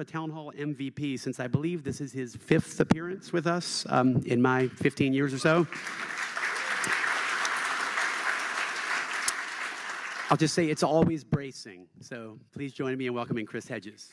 a town hall MVP since I believe this is his 5th appearance with us in my 15 years or so. I'll just say it's always bracing. So please join me in welcoming Chris Hedges.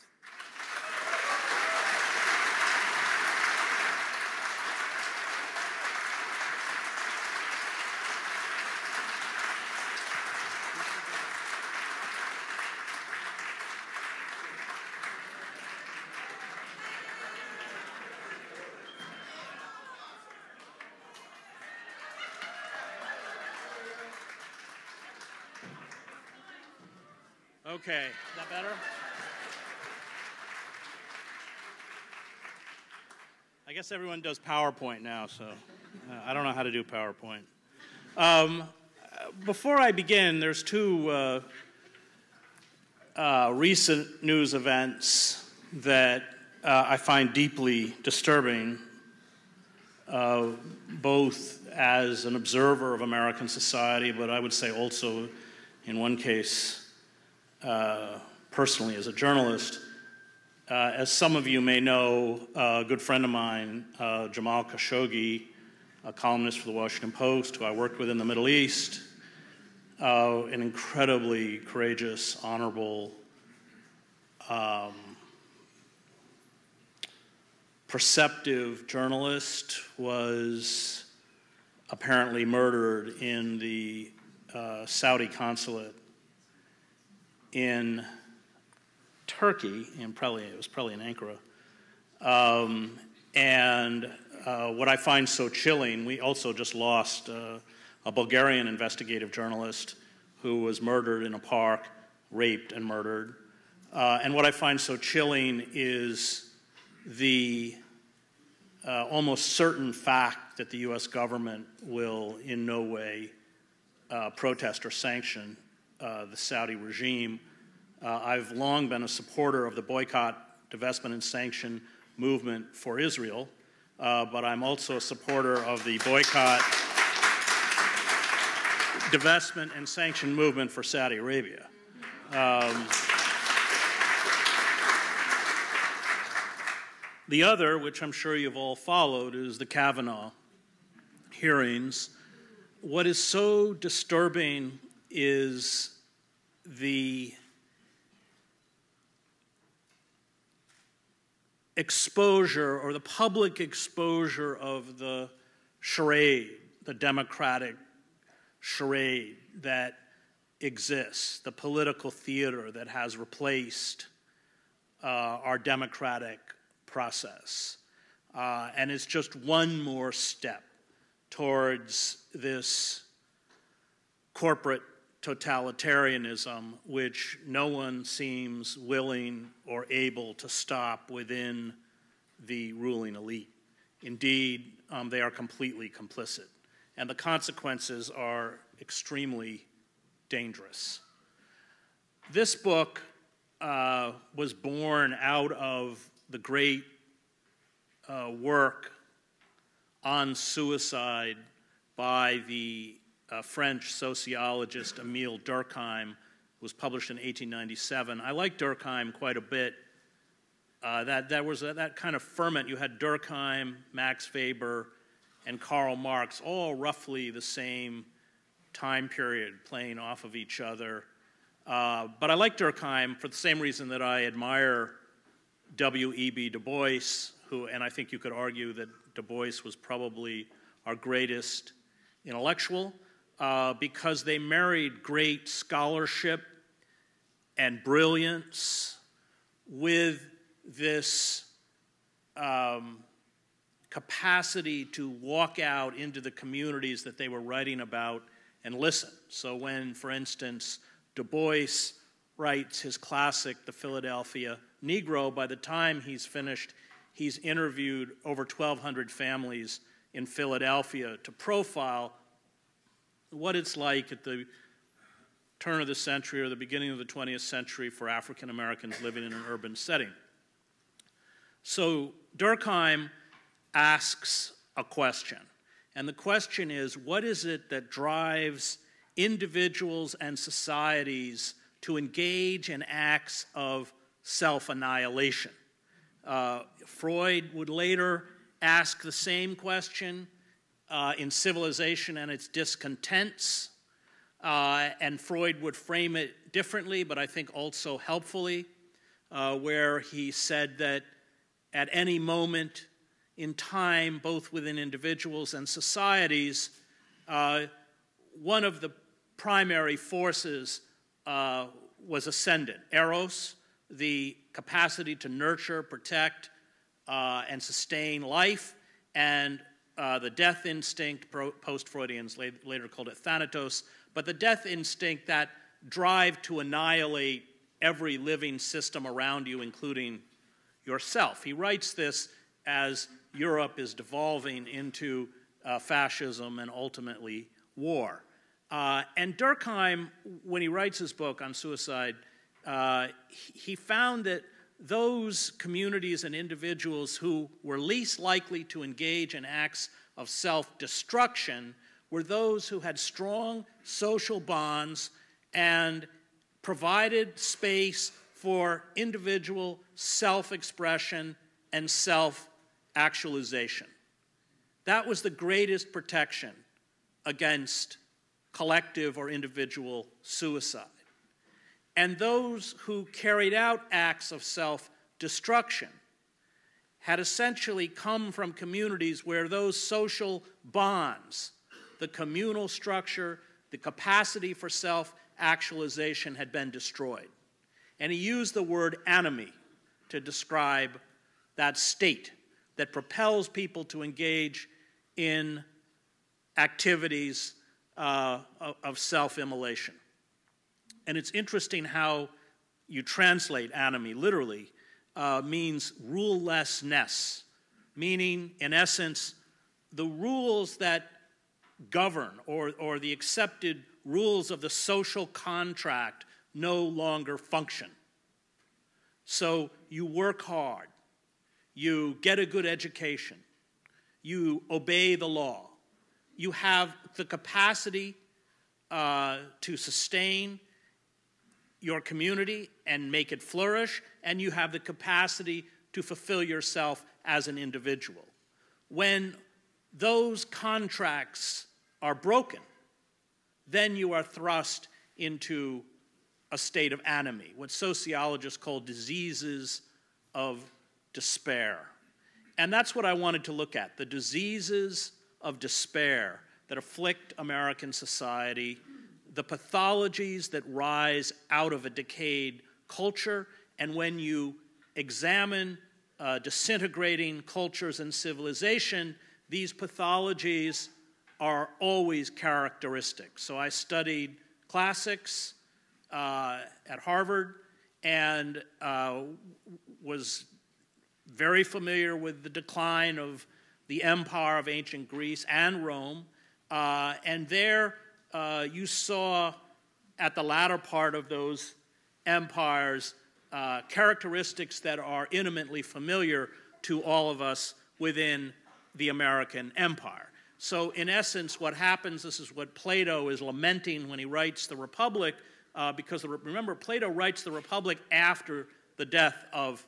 Okay, is that better? I guess everyone does PowerPoint now, so I don't know how to do PowerPoint. Before I begin, there's 2 recent news events that I find deeply disturbing, both as an observer of American society, but I would say also, in one case, personally as a journalist. As some of you may know, a good friend of mine, Jamal Khashoggi, a columnist for the Washington Post, who I worked with in the Middle East, an incredibly courageous, honorable, perceptive journalist, was apparently murdered in the Saudi consulate in Turkey, and it was probably in Ankara. What I find so chilling, we also just lost a Bulgarian investigative journalist who was murdered in a park, raped and murdered. And what I find so chilling is the almost certain fact that the US government will in no way protest or sanction the Saudi regime. I've long been a supporter of the boycott, divestment, and sanction movement for Israel, but I'm also a supporter of the boycott, divestment, and sanction movement for Saudi Arabia. The other, which I'm sure you've all followed, is the Kavanaugh hearings. What is so disturbing is the exposure, or the public exposure, of the charade, the democratic charade that exists, the political theater that has replaced our democratic process. And it's just one more step towards this corporate totalitarianism, which no one seems willing or able to stop within the ruling elite. Indeed, they are completely complicit, and the consequences are extremely dangerous. This book was born out of the great work on suicide by the French sociologist Émile Durkheim. It was published in 1897. I like Durkheim quite a bit. That was that kind of ferment. You had Durkheim, Max Weber, and Karl Marx, all roughly the same time period, playing off of each other. But I like Durkheim for the same reason that I admire W.E.B. Du Bois, and I think you could argue that Du Bois was probably our greatest intellectual, because they married great scholarship and brilliance with this capacity to walk out into the communities that they were writing about and listen. So when, for instance, Du Bois writes his classic, The Philadelphia Negro, by the time he's finished, he's interviewed over 1,200 families in Philadelphia to profile what it's like at the turn of the century or the beginning of the 20th century for African Americans living in an urban setting. So Durkheim asks a question, and the question is, what is it that drives individuals and societies to engage in acts of self-annihilation? Freud would later ask the same question in Civilization and Its Discontents, and Freud would frame it differently, but I think also helpfully, where he said that at any moment in time, both within individuals and societies, one of the primary forces was ascendant. Eros, the capacity to nurture, protect, and sustain life, and the death instinct, post-Freudians later called it thanatos, but the death instinct, that drive to annihilate every living system around you, including yourself. He writes this as Europe is devolving into fascism and ultimately war. And Durkheim, when he writes his book on suicide, he found that those communities and individuals who were least likely to engage in acts of self-destruction were those who had strong social bonds and provided space for individual self-expression and self-actualization. That was the greatest protection against collective or individual suicide. And those who carried out acts of self-destruction had essentially come from communities where those social bonds, the communal structure, the capacity for self-actualization had been destroyed. And he used the word enemy to describe that state that propels people to engage in activities of self-immolation. And it's interesting how you translate enemy literally, means rulelessness, meaning, in essence, the rules that govern or the accepted rules of the social contract no longer function. So you work hard, you get a good education, you obey the law, you have the capacity to sustain your community and make it flourish, and you have the capacity to fulfill yourself as an individual. When those contracts are broken, then you are thrust into a state of enemy, what sociologists call diseases of despair. And that's what I wanted to look at, the diseases of despair that afflict American society, the pathologies that rise out of a decayed culture, and when you examine disintegrating cultures and civilization, these pathologies are always characteristic. So I studied classics at Harvard and was very familiar with the decline of the empire of ancient Greece and Rome, and there you saw at the latter part of those empires characteristics that are intimately familiar to all of us within the American empire. So in essence, what happens, this is what Plato is lamenting when he writes the Republic, because remember, Plato writes the Republic after the death of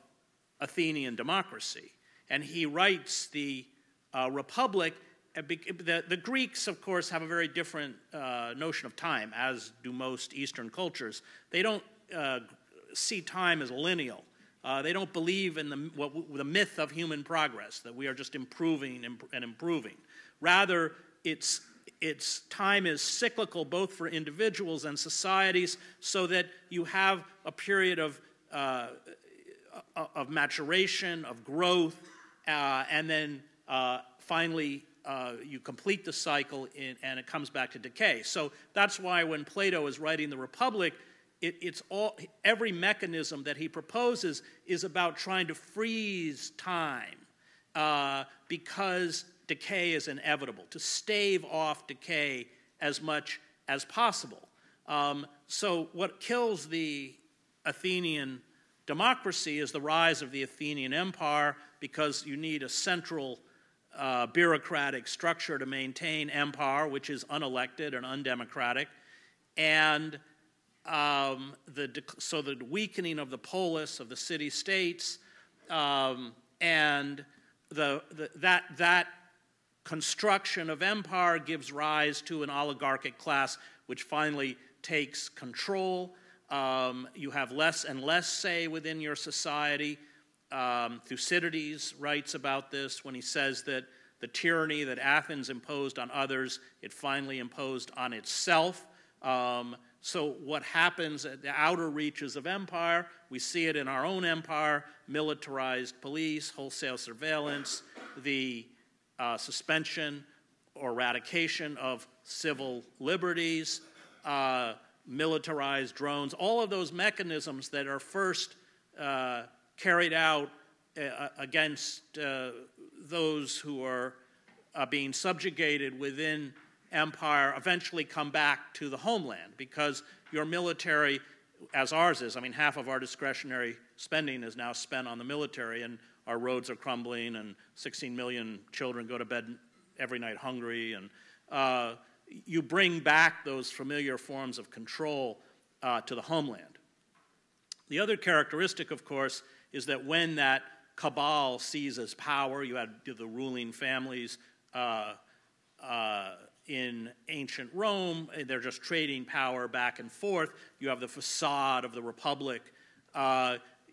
Athenian democracy. And he writes the Republic. The Greeks, of course, have a very different notion of time, as do most Eastern cultures. They don't see time as lineal. They don't believe in the myth of human progress, that we are just improving and improving. Rather, its time is cyclical, both for individuals and societies, so that you have a period of maturation, of growth, and then finally you complete the cycle and it comes back to decay. So that's why when Plato is writing the Republic, every mechanism that he proposes is about trying to freeze time because decay is inevitable, to stave off decay as much as possible. So what kills the Athenian democracy is the rise of the Athenian empire, because you need a central bureaucratic structure to maintain empire, which is unelected and undemocratic. And so the weakening of the polis, of the city-states, And that construction of empire gives rise to an oligarchic class which finally takes control. You have less and less say within your society. Thucydides writes about this when he says that the tyranny that Athens imposed on others, it finally imposed on itself. So what happens at the outer reaches of empire, we see it in our own empire: militarized police, wholesale surveillance, the suspension or eradication of civil liberties, militarized drones, all of those mechanisms that are first carried out against those who are being subjugated within empire eventually come back to the homeland, because your military, as ours is, I mean, half of our discretionary spending is now spent on the military, and our roads are crumbling, and 16 million children go to bed every night hungry, and you bring back those familiar forms of control to the homeland. The other characteristic, of course, is that when that cabal seizes power, you had the ruling families in ancient Rome, they're just trading power back and forth. You have the facade of the republic.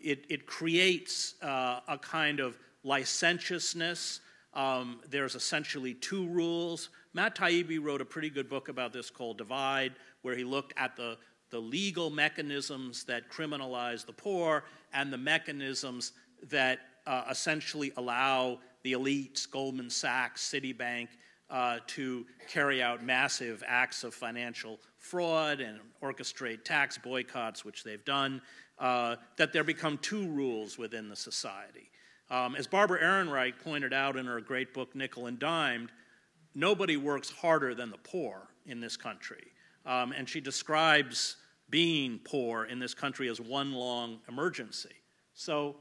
It creates a kind of licentiousness. There's essentially two rules. Matt Taibbi wrote a pretty good book about this called Divide, where he looked at the legal mechanisms that criminalize the poor and the mechanisms that essentially allow the elites, Goldman Sachs, Citibank, to carry out massive acts of financial fraud and orchestrate tax boycotts, which they've done, that there become two rules within the society. As Barbara Ehrenreich pointed out in her great book, Nickel and Dimed, nobody works harder than the poor in this country. And she describes being poor in this country as one long emergency. So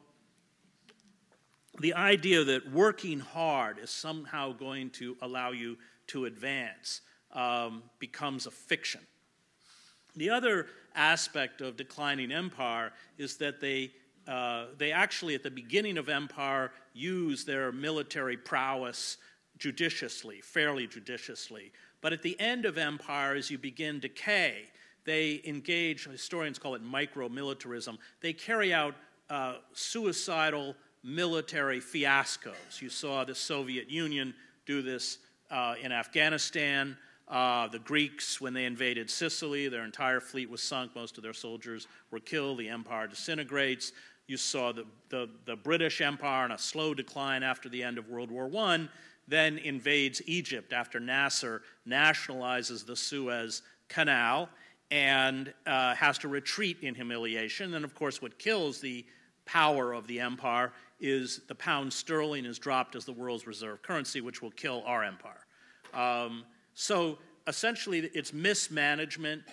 the idea that working hard is somehow going to allow you to advance becomes a fiction. The other aspect of declining empire is that they actually, at the beginning of empire, use their military prowess judiciously, fairly judiciously. But at the end of empire, as you begin decay, they engage, historians call it micro-militarism, they carry out suicidal military fiascos. You saw the Soviet Union do this in Afghanistan. The Greeks, when they invaded Sicily, their entire fleet was sunk, most of their soldiers were killed, the empire disintegrates. You saw the British Empire in a slow decline after the end of World War I, then invades Egypt after Nasser nationalizes the Suez Canal and has to retreat in humiliation. And of course, what kills the power of the empire is the pound sterling is dropped as the world's reserve currency, which will kill our empire. So essentially, it's mismanagement.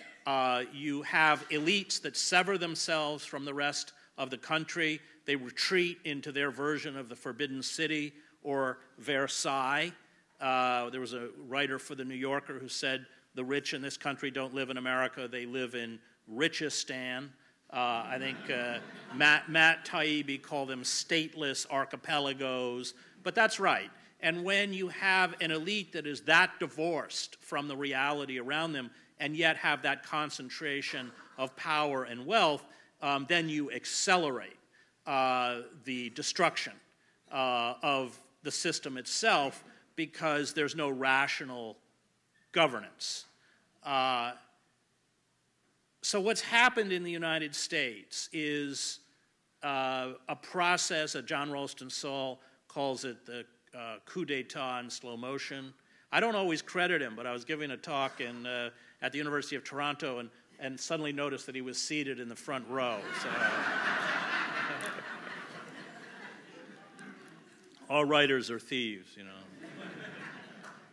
You have elites that sever themselves from the rest of the country. They retreat into their version of the Forbidden City or Versailles. There was a writer for The New Yorker who said, the rich in this country don't live in America, they live in Richistan. I think Matt Taibbi called them stateless archipelagos, but that's right. And when you have an elite that is that divorced from the reality around them and yet have that concentration of power and wealth, then you accelerate the destruction of the system itself because there's no rational governance. So what's happened in the United States is a process, John Ralston Saul calls it the coup d'etat in slow motion. I don't always credit him, but I was giving a talk at the University of Toronto and suddenly noticed that he was seated in the front row. So, all writers are thieves, you know.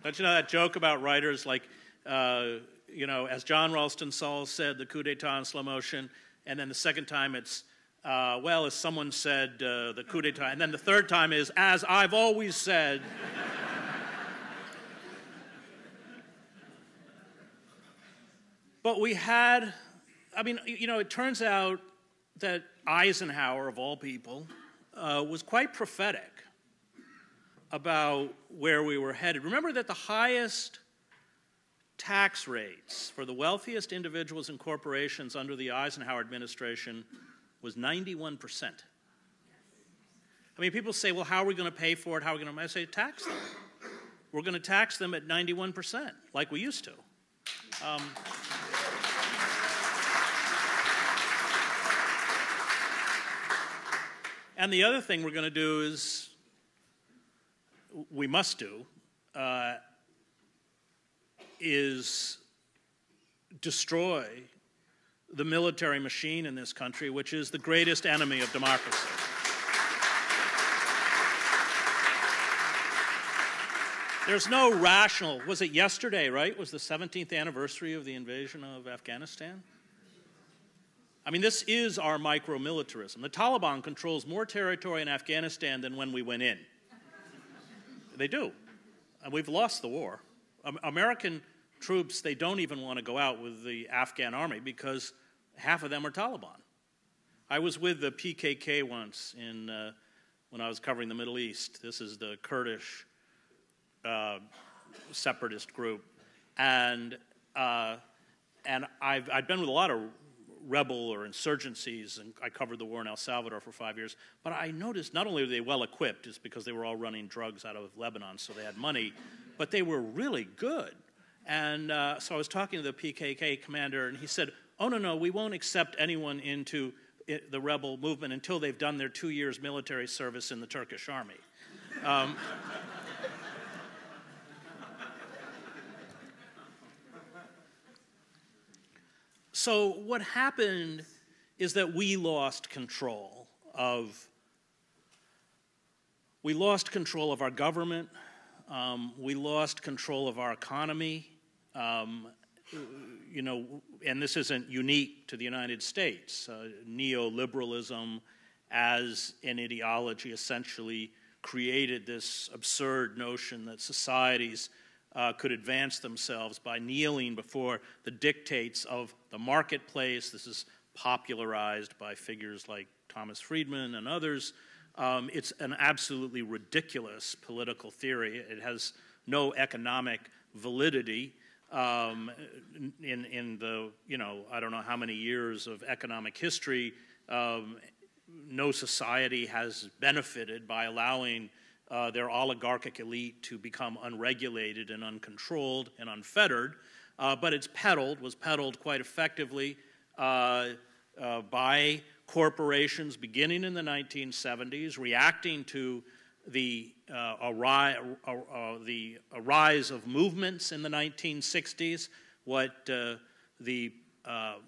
Don't you know that joke about writers, like, you know, as John Ralston Saul said, the coup d'etat in slow motion, and then the second time it's, well, as someone said, the coup d'etat, and then the third time is, as I've always said. But we had, I mean, you know, it turns out that Eisenhower, of all people, was quite prophetic about where we were headed. Remember that the highest tax rates for the wealthiest individuals and corporations under the Eisenhower administration was 91%. I mean, people say, well, how are we going to pay for it? How are we going to? I say, tax them. We're going to tax them at 91%, like we used to. And the other thing we're going to do is, we must do, is destroy the military machine in this country, which is the greatest enemy of democracy. There's no rational, was it yesterday, right? Was the 17th anniversary of the invasion of Afghanistan? I mean, this is our micro-militarism. The Taliban controls more territory in Afghanistan than when we went in. They do. And we've lost the war. American troops, they don't even want to go out with the Afghan army because half of them are Taliban. I was with the PKK once when I was covering the Middle East. This is the Kurdish separatist group. And I've been with a lot of rebel or insurgencies, and I covered the war in El Salvador for 5 years, but I noticed not only were they well equipped, just because they were all running drugs out of Lebanon, so they had money, but they were really good. And so I was talking to the PKK commander, and he said, oh, no, we won't accept anyone into the rebel movement until they've done their 2 years military service in the Turkish army. So what happened is that we lost control of our government. We lost control of our economy. You know, and this isn't unique to the United States. Neoliberalism as an ideology essentially created this absurd notion that societies could advance themselves by kneeling before the dictates of the marketplace. This is popularized by figures like Thomas Friedman and others. It's an absolutely ridiculous political theory. It has no economic validity in the, you know, I don't know how many years of economic history. No society has benefited by allowing their oligarchic elite to become unregulated and uncontrolled and unfettered, but was peddled quite effectively by corporations beginning in the 1970s, reacting to the rise of movements in the 1960s, what the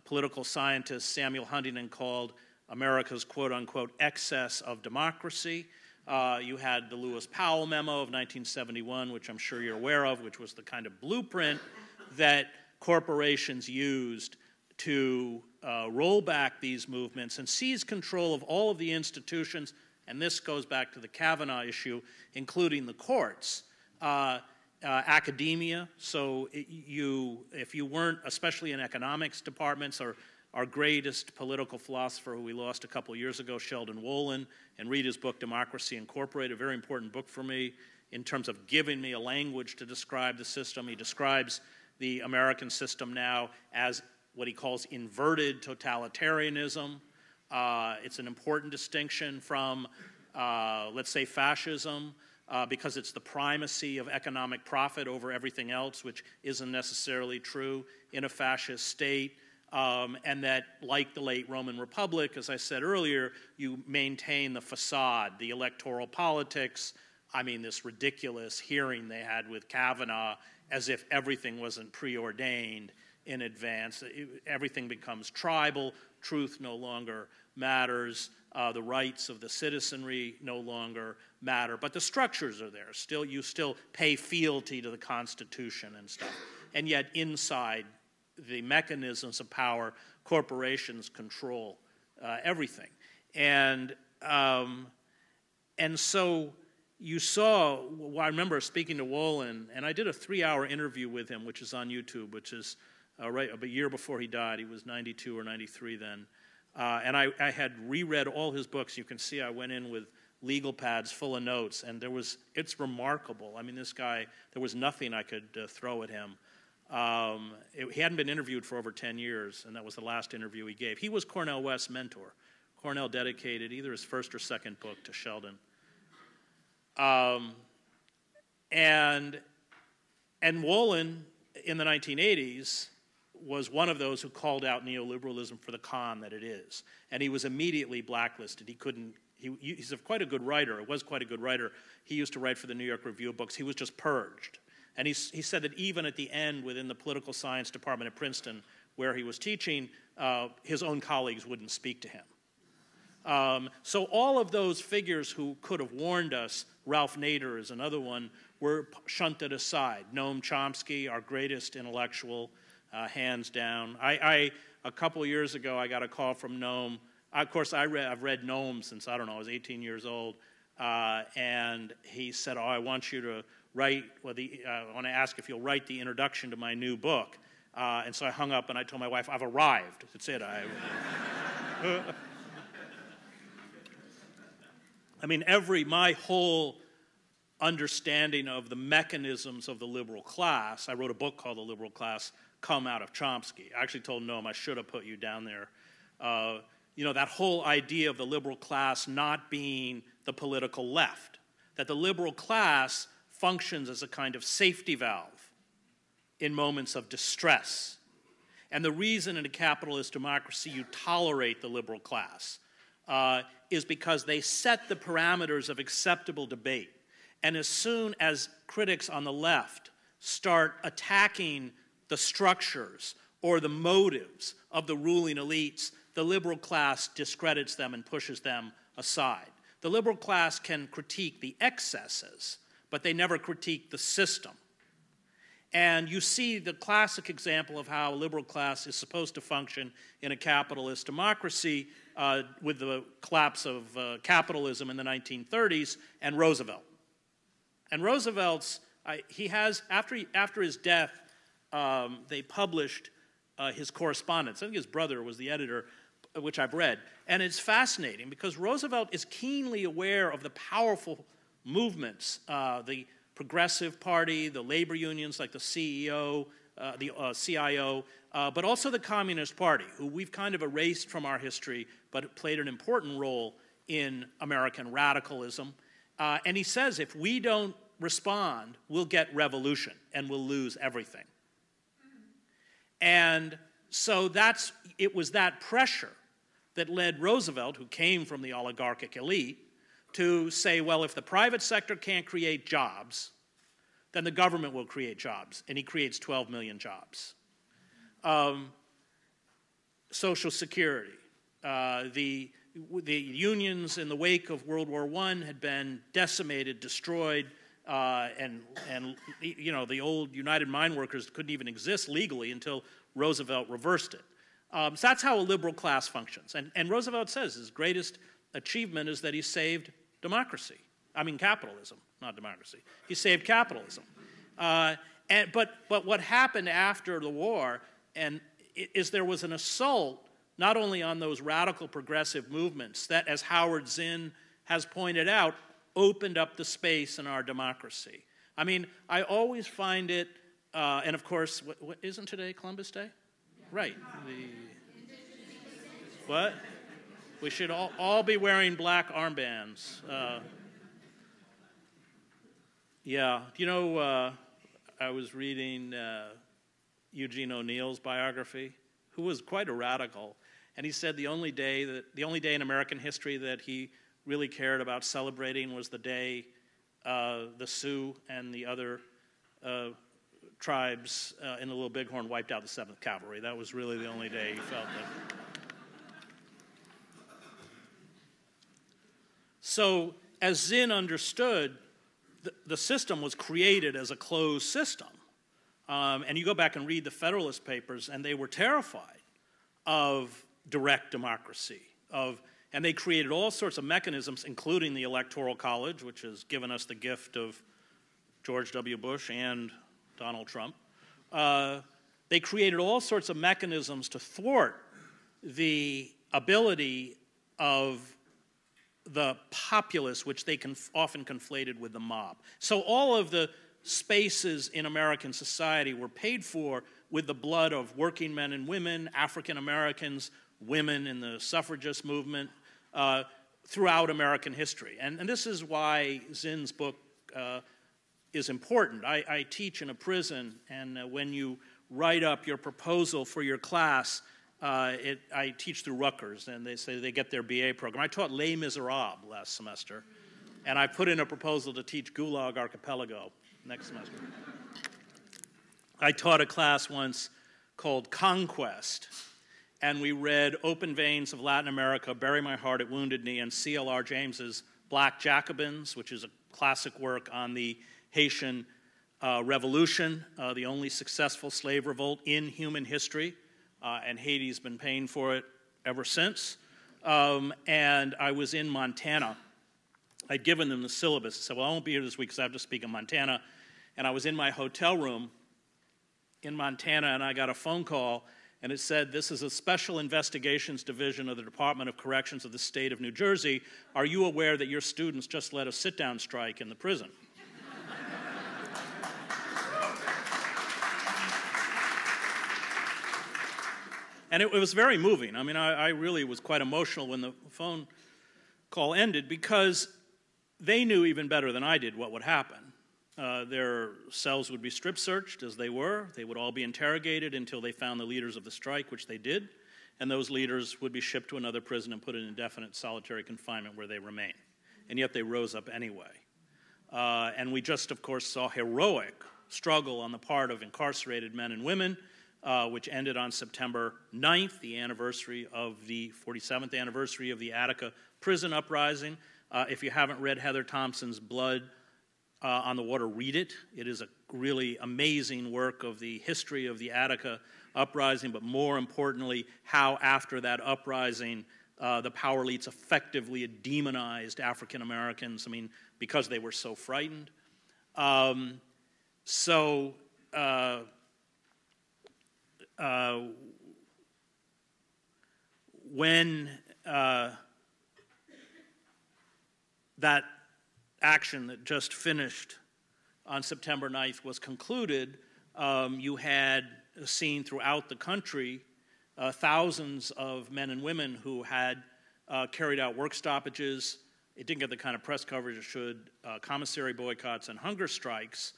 political scientist Samuel Huntington called America's quote-unquote excess of democracy. You had the Lewis Powell memo of 1971, which I'm sure you're aware of, which was the kind of blueprint that corporations used to roll back these movements and seize control of all of the institutions, and this goes back to the Kavanaugh issue, including the courts, academia. So if you weren't, especially in economics departments, or our greatest political philosopher who we lost a couple years ago, Sheldon Wolin, and read his book, Democracy Incorporated, a very important book for me in terms of giving me a language to describe the system. He describes the American system now as what he calls inverted totalitarianism. It's an important distinction from, let's say, fascism, because it's the primacy of economic profit over everything else, which isn't necessarily true in a fascist state. And that, like the late Roman Republic, as I said earlier, you maintain the facade, the electoral politics. I mean, this ridiculous hearing they had with Kavanaugh, as if everything wasn't preordained in advance. Everything becomes tribal. Truth no longer matters. The rights of the citizenry no longer matter. But the structures are there. Still, you still pay fealty to the Constitution and stuff. And yet inside the mechanisms of power, corporations control everything. And so you saw, well, I remember speaking to Wolin, and I did a 3-hour interview with him, which is on YouTube, which is right a year before he died. He was 92 or 93 then. And I had reread all his books. You can see I went in with legal pads full of notes, and it's remarkable. I mean, this guy, there was nothing I could throw at him. He hadn't been interviewed for over 10 years, and that was the last interview he gave. He was Cornel West's mentor. Cornell dedicated either his first or second book to Sheldon. And Wolin, in the 1980s, was one of those who called out neoliberalism for the con that it is. And he was immediately blacklisted. He's quite a good writer. He was quite a good writer. He used to write for the New York Review of Books. He was just purged. And he said that even at the end within the political science department at Princeton, where he was teaching, his own colleagues wouldn't speak to him. So all of those figures who could have warned us, Ralph Nader is another one, were shunted aside. Noam Chomsky, our greatest intellectual, hands down. A couple of years ago, I got a call from Noam. Of course, I've read Noam since, I don't know, I was 18 years old. And he said, I want you to write, I want to ask if you'll write the introduction to my new book. And so I hung up and I told my wife, I've arrived. That's it. I mean, my whole understanding of the mechanisms of the liberal class, I wrote a book called The Liberal Class, come out of Chomsky. I actually told Noam I should have put you down there. That whole idea of the liberal class not being the political left, that the liberal class functions as a kind of safety valve in moments of distress. And the reason in a capitalist democracy you tolerate the liberal class is because they set the parameters of acceptable debate. And as soon as critics on the left start attacking the structures or the motives of the ruling elites, the liberal class discredits them and pushes them aside. The liberal class can critique the excesses, but they never critique the system. And you see the classic example of how a liberal class is supposed to function in a capitalist democracy with the collapse of capitalism in the 1930s and Roosevelt. And Roosevelt's, after his death, they published his correspondence. I think his brother was the editor, which I've read. And it's fascinating because Roosevelt is keenly aware of the powerful movements, the Progressive Party, the labor unions like the CIO, but also the Communist Party, who we've kind of erased from our history, but played an important role in American radicalism. And he says, if we don't respond, we'll get revolution and we'll lose everything. And so it was that pressure that led Roosevelt, who came from the oligarchic elite, to say, well, if the private sector can't create jobs, then the government will create jobs. And he creates 12 million jobs. Social Security. The unions in the wake of World War I had been decimated, destroyed, and the old United Mine Workers couldn't even exist legally until Roosevelt reversed it. So that's how a liberal class functions. And Roosevelt says his greatest achievement is that he saved democracy. I mean capitalism, not democracy. He saved capitalism. But what happened after the war is there was an assault not only on those radical progressive movements that, as Howard Zinn has pointed out, opened up the space in our democracy. I mean, I always find it, and of course, what isn't today Columbus Day? Yeah. Right. What? We should all be wearing black armbands. Yeah. You know, I was reading Eugene O'Neill's biography, who was quite a radical, and he said the only day in American history that he really cared about celebrating was the day the Sioux and the other tribes in the Little Bighorn wiped out the 7th Cavalry. That was really the only day he felt that. So, as Zinn understood, the system was created as a closed system. And you go back and read the Federalist Papers, and they were terrified of direct democracy, and they created all sorts of mechanisms, including the Electoral College, which has given us the gift of George W. Bush and Donald Trump. They created all sorts of mechanisms to thwart the ability of the populace, which they often conflated with the mob. So all of the spaces in American society were paid for with the blood of working men and women, African Americans, women in the suffragist movement, throughout American history. And this is why Zinn's book is important. I teach in a prison, and when you write up your proposal for your class, I teach through Rutgers, and they say they get their BA program. I taught Les Miserables last semester, and I put in a proposal to teach Gulag Archipelago next semester. I taught a class once called Conquest, and we read Open Veins of Latin America, Bury My Heart at Wounded Knee, and C.L.R. James's Black Jacobins, which is a classic work on the Haitian Revolution, the only successful slave revolt in human history. And Haiti's been paying for it ever since. And I was in Montana. I'd given them the syllabus. I said, well, I won't be here this week because I have to speak in Montana. And I was in my hotel room in Montana, and I got a phone call, and it said, this is a Special Investigations Division of the Department of Corrections of the state of New Jersey. Are you aware that your students just led a sit-down strike in the prison? And it was very moving. I mean, I really was quite emotional when the phone call ended because they knew even better than I did what would happen. Their cells would be strip searched as they were. They would all be interrogated until they found the leaders of the strike, which they did. And those leaders would be shipped to another prison and put in indefinite solitary confinement where they remain. And yet they rose up anyway. And we just, of course, saw heroic struggle on the part of incarcerated men and women, which ended on September 9th, the anniversary of the 47th anniversary of the Attica prison uprising. If you haven't read Heather Thompson's Blood on the Water, read it. It is a really amazing work of the history of the Attica uprising, but more importantly, how after that uprising, the power elites effectively demonized African Americans, I mean, because they were so frightened. When that action that just finished on September 9th was concluded, you had seen throughout the country thousands of men and women who had carried out work stoppages. It didn't get the kind of press coverage it should, commissary boycotts and hunger strikes,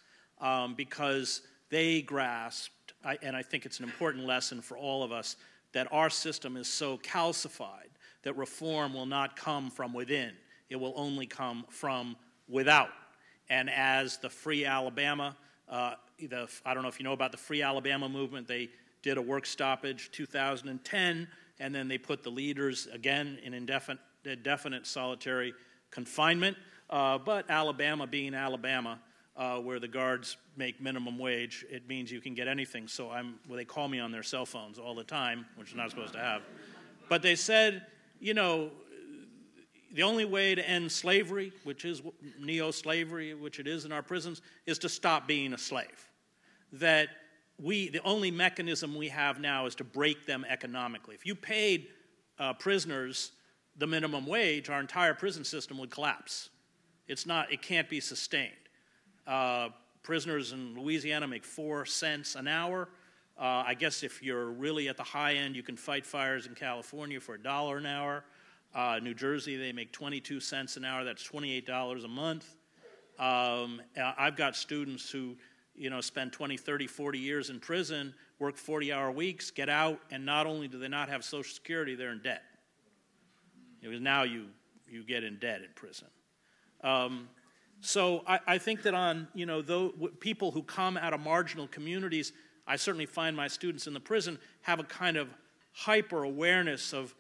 because they grasped, and I think it's an important lesson for all of us, that our system is so calcified that reform will not come from within. It will only come from without. And as the Free Alabama, I don't know if you know about the Free Alabama movement, they did a work stoppage 2010, and then they put the leaders again in indefinite solitary confinement. But Alabama being Alabama, where the guards make minimum wage, it means you can get anything. So well, they call me on their cell phones all the time, which you're not supposed to have. But they said, you know, the only way to end slavery, which is neo-slavery, which it is in our prisons, is to stop being a slave. That the only mechanism we have now is to break them economically. If you paid prisoners the minimum wage, our entire prison system would collapse. It can't be sustained. Prisoners in Louisiana make 4 cents an hour. I guess if you're really at the high end, you can fight fires in California for $1 an hour. New Jersey, they make 22 cents an hour. That's $28 a month. I've got students who, you know, spend 20, 30, 40 years in prison, work 40-hour weeks, get out, and not only do they not have Social Security, they're in debt. Because now you get in debt in prison. So I think that on, you know, people who come out of marginal communities, I certainly find my students in the prison have a kind of hyper-awareness of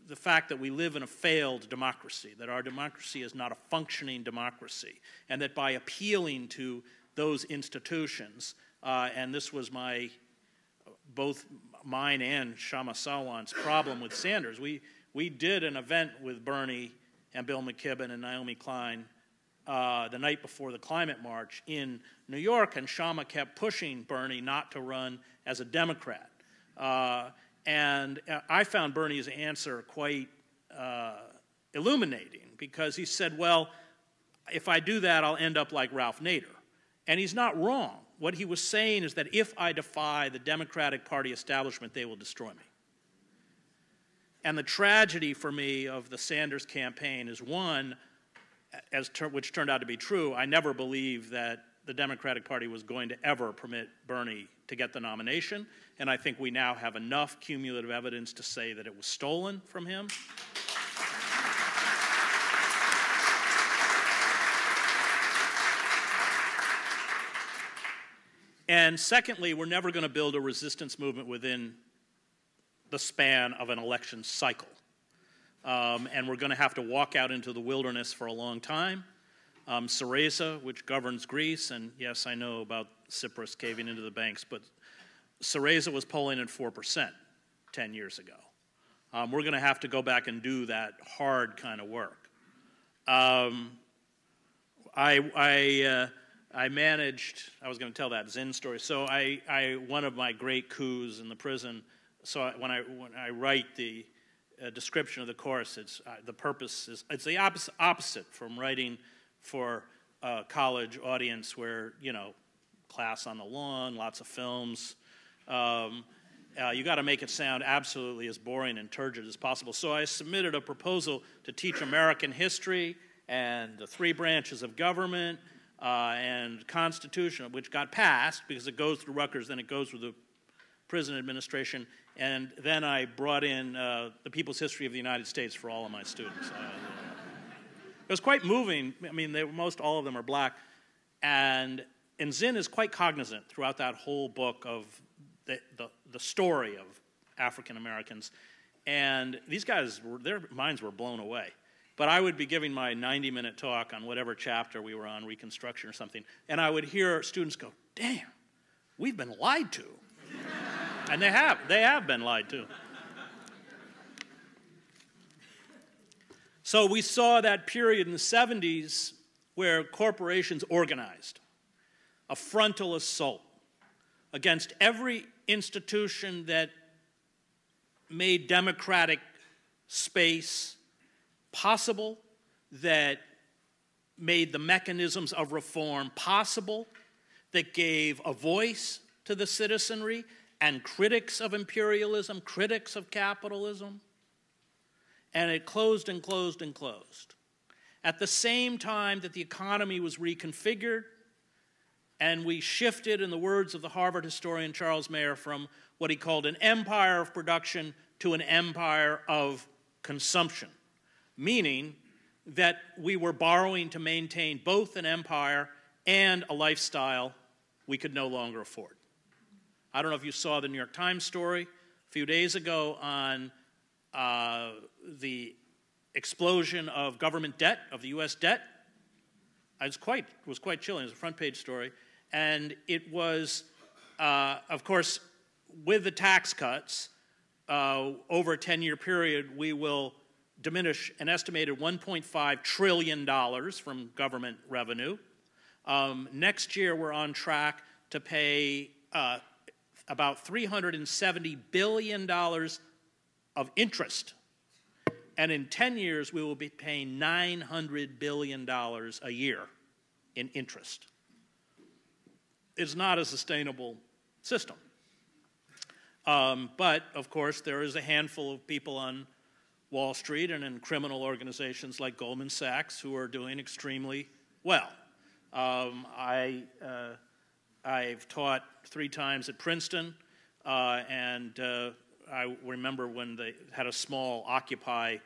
the fact that we live in a failed democracy, that our democracy is not a functioning democracy, and that by appealing to those institutions, and this was both mine and Shama Sawan's problem with Sanders. We did an event with Bernie and Bill McKibben and Naomi Klein the night before the climate march in New York, and Shama kept pushing Bernie not to run as a Democrat. And I found Bernie's answer quite illuminating, because he said, well, if I do that, I'll end up like Ralph Nader. And he's not wrong. What he was saying is that if I defy the Democratic Party establishment, they will destroy me. And the tragedy for me of the Sanders campaign is, one, which turned out to be true, I never believed that the Democratic Party was going to ever permit Bernie to get the nomination. And I think we now have enough cumulative evidence to say that it was stolen from him. And secondly, we're never going to build a resistance movement within the span of an election cycle. And we're going to have to walk out into the wilderness for a long time. Syriza, which governs Greece, and yes, I know about Cyprus caving into the banks, but Syriza was polling at 4% 10 years ago. We're going to have to go back and do that hard kind of work. I managed, I was going to tell that Zinn story. So one of my great coups in the prison, so when I write the description of the course, the purpose is, it's the opposite from writing for a college audience where, you know, class on the lawn, lots of films. You got to make it sound absolutely as boring and turgid as possible. So I submitted a proposal to teach American history and the three branches of government, and Constitution, which got passed because it goes through Rutgers, then it goes through the prison administration, and then I brought in the People's History of the United States for all of my students. It was quite moving. I mean, most all of them are black, and Zinn is quite cognizant throughout that whole book of the story of African Americans, and these guys, their minds were blown away. But I would be giving my 90-minute talk on whatever chapter we were on, Reconstruction or something, and I would hear students go, damn, we've been lied to. And they have been lied to. So we saw that period in the 70s where corporations organized a frontal assault against every institution that made democratic space possible, that made the mechanisms of reform possible, that gave a voice to the citizenry and critics of imperialism, critics of capitalism. And it closed and closed and closed. At the same time that the economy was reconfigured, and we shifted, in the words of the Harvard historian Charles Mayer, from what he called an empire of production to an empire of consumption, meaning that we were borrowing to maintain both an empire and a lifestyle we could no longer afford. I don't know if you saw the New York Times story a few days ago on the explosion of government debt, of the U.S. debt. It was quite chilling. It was a front-page story. And it was, of course, with the tax cuts, over a 10-year period, we will diminish an estimated $1.5 trillion from government revenue. Next year, we're on track to pay about $370 billion of interest. And in 10 years, we will be paying $900 billion a year in interest. It's not a sustainable system. But, of course, there is a handful of people on Wall Street and in criminal organizations like Goldman Sachs who are doing extremely well. I've taught 3 times at Princeton, and I remember when they had a small Occupy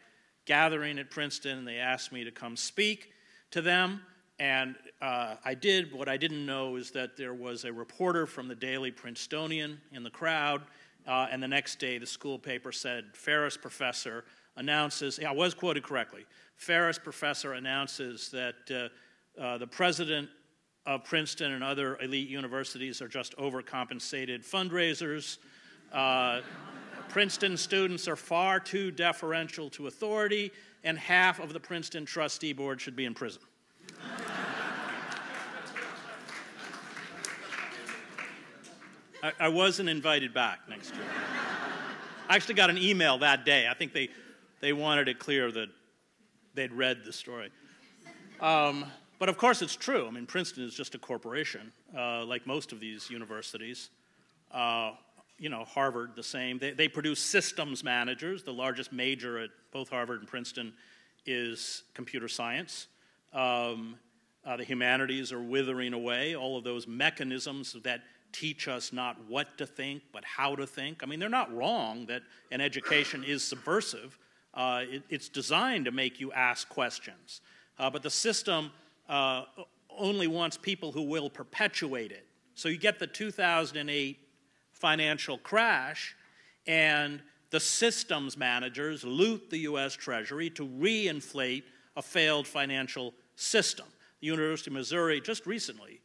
gathering at Princeton, and they asked me to come speak to them, and I did. What I didn't know is that there was a reporter from the Daily Princetonian in the crowd, and the next day the school paper said, Ferris professor announces, I was quoted correctly, Ferris professor announces that the president of Princeton and other elite universities are just overcompensated fundraisers. Princeton students are far too deferential to authority, and half of the Princeton trustee board should be in prison. I wasn't invited back next year. I actually got an email that day. I think they wanted it clear that they'd read the story. But of course it's true. I mean, Princeton is just a corporation, like most of these universities. You know, Harvard, the same. They produce systems managers. The largest major at both Harvard and Princeton is computer science. The humanities are withering away. All of those mechanisms that teach us not what to think, but how to think. I mean, they're not wrong that an education is subversive. It's designed to make you ask questions. But the system only wants people who will perpetuate it. So you get the 2008 financial crash, and the systems managers loot the U.S. Treasury to reinflate a failed financial system. The University of Missouri just recently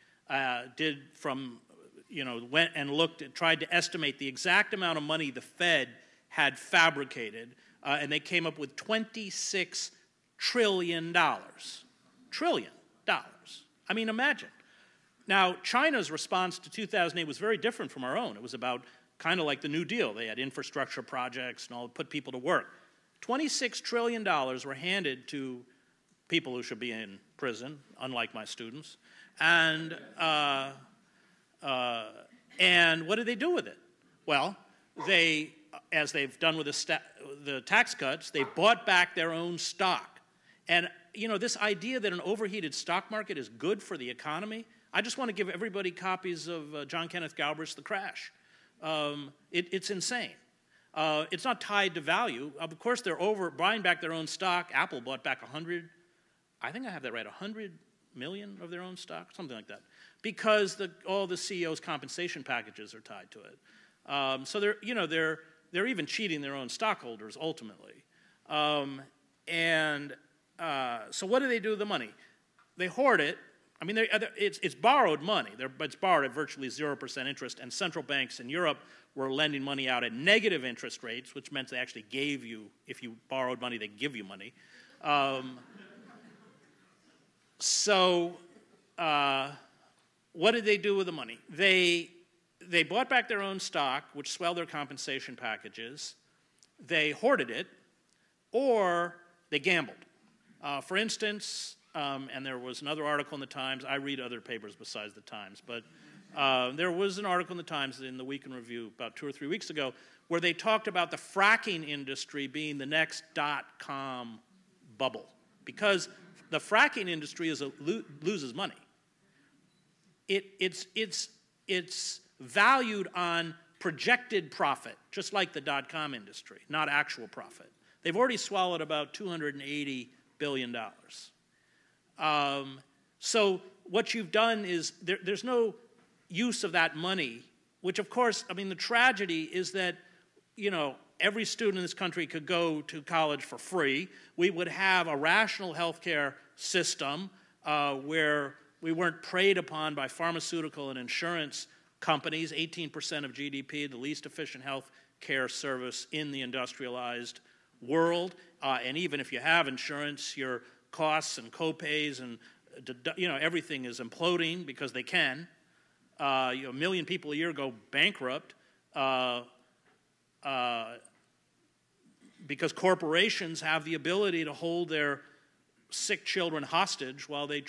went and looked and tried to estimate the exact amount of money the Fed had fabricated, and they came up with $26 trillion. Trillion dollars. I mean, imagine. Now, China's response to 2008 was very different from our own. It was about kind of like the New Deal. They had infrastructure projects and all, put people to work. $26 trillion were handed to people who should be in prison, unlike my students. And what did they do with it? Well, they, as they've done with the tax cuts, they bought back their own stock. And, you know, this idea that an overheated stock market is good for the economy, I just want to give everybody copies of John Kenneth Galbraith's The Crash. It's insane. It's not tied to value. Of course, they're buying back their own stock. Apple bought back 100, I think I have that right, 100 million of their own stock, something like that, because all the CEO's compensation packages are tied to it. So they're even cheating their own stockholders ultimately. So what do they do with the money? They hoard it. I mean, it's borrowed money. It's borrowed at virtually 0% interest, and central banks in Europe were lending money out at negative interest rates, which meant they actually gave you, if you borrowed money, they give you money. What did they do with the money? They bought back their own stock, which swelled their compensation packages. They hoarded it, or they gambled. For instance, and there was another article in the Times. I read other papers besides the Times, but there was an article in the Times in the Week in Review about 2 or 3 weeks ago where they talked about the fracking industry being the next .com bubble, because the fracking industry loses money. It's valued on projected profit, just like the .com industry, not actual profit. They've already swallowed about $280 billion. So what you've done is there's no use of that money, which of course, I mean, the tragedy is that, you know, every student in this country could go to college for free. We would have a rational healthcare system where we weren't preyed upon by pharmaceutical and insurance companies. 18% of GDP, the least efficient health care service in the industrialized world. And even if you have insurance, your costs and co-pays and everything is imploding because they can. A million people a year go bankrupt because corporations have the ability to hold their sick children hostage while they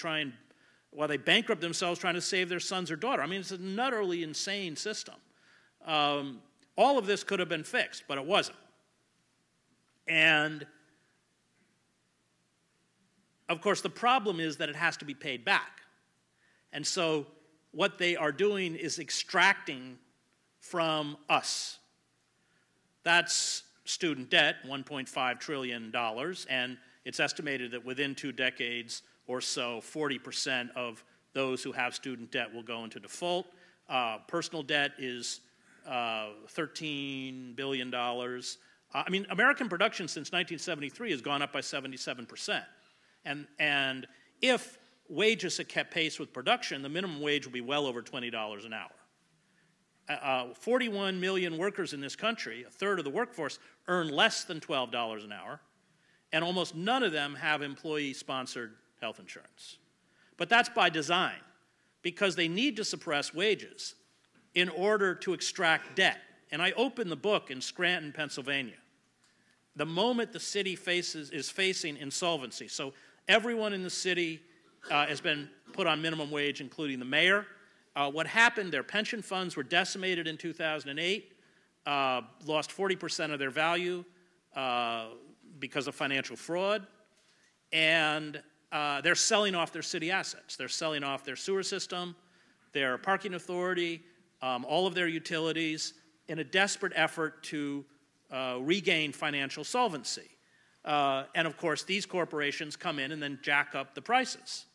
bankrupt themselves trying to save their sons or daughter. I mean, it's an utterly insane system. All of this could have been fixed, but it wasn't. And of course, the problem is that it has to be paid back. And so what they are doing is extracting from us. That's student debt, $1.5 trillion, and it's estimated that within 2 decades or so, 40% of those who have student debt will go into default. Personal debt is $13 billion. I mean, American production since 1973 has gone up by 77%. And if wages had kept pace with production, the minimum wage would be well over $20 an hour. 41 million workers in this country, a third of the workforce, earn less than $12 an hour, and almost none of them have employee-sponsored health insurance. But that's by design, because they need to suppress wages in order to extract debt. And I opened the book in Scranton, Pennsylvania. The moment the city is facing insolvency. So everyone in the city has been put on minimum wage, including the mayor. What happened, their pension funds were decimated in 2008, lost 40% of their value because of financial fraud, and they're selling off their city assets. They're selling off their sewer system, their parking authority, all of their utilities, in a desperate effort to regain financial solvency. And of course, these corporations come in and then jack up the prices.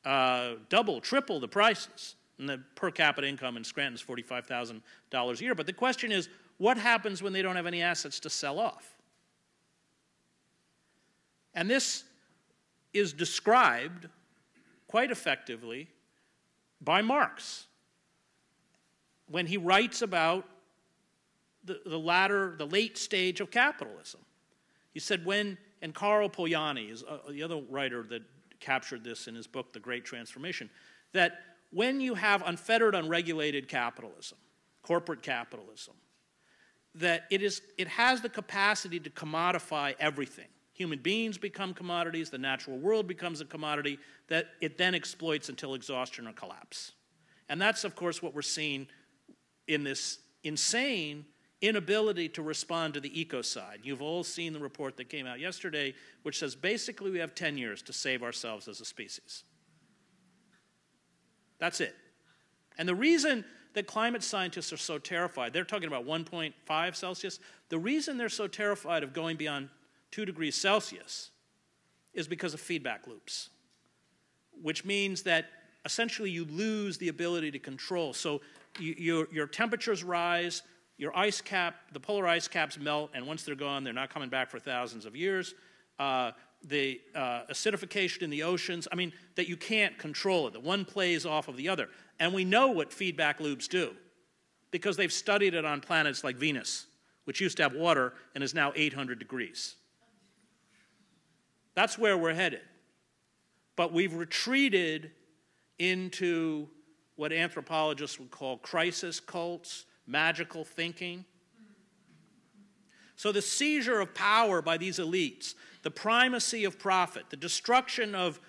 Double, triple the prices. And the per capita income in Scranton is $45,000 a year. But the question is, what happens when they don't have any assets to sell off? And this is described quite effectively by Marx when he writes about the late stage of capitalism. He said and Karl Polanyi is the other writer that captured this in his book, The Great Transformation, that when you have unfettered, unregulated capitalism, corporate capitalism, that it has the capacity to commodify everything. Human beings become commodities, the natural world becomes a commodity that it then exploits until exhaustion or collapse. And that's, of course, what we're seeing in this insane inability to respond to the ecocide. You've all seen the report that came out yesterday, which says basically we have 10 years to save ourselves as a species. That's it. And the reason that climate scientists are so terrified, they're talking about 1.5 Celsius, the reason they're so terrified of going beyond 2 degrees Celsius is because of feedback loops, which means that essentially you lose the ability to control. So your temperatures rise, your ice cap, the polar ice caps melt, and once they're gone, they're not coming back for thousands of years. The acidification in the oceans, I mean, that you can't control it. The one plays off of the other. And we know what feedback loops do because they've studied it on planets like Venus, which used to have water and is now 800 degrees. That's where we're headed. But we've retreated into what anthropologists would call crisis cults, magical thinking. So the seizure of power by these elites, the primacy of profit, the destruction of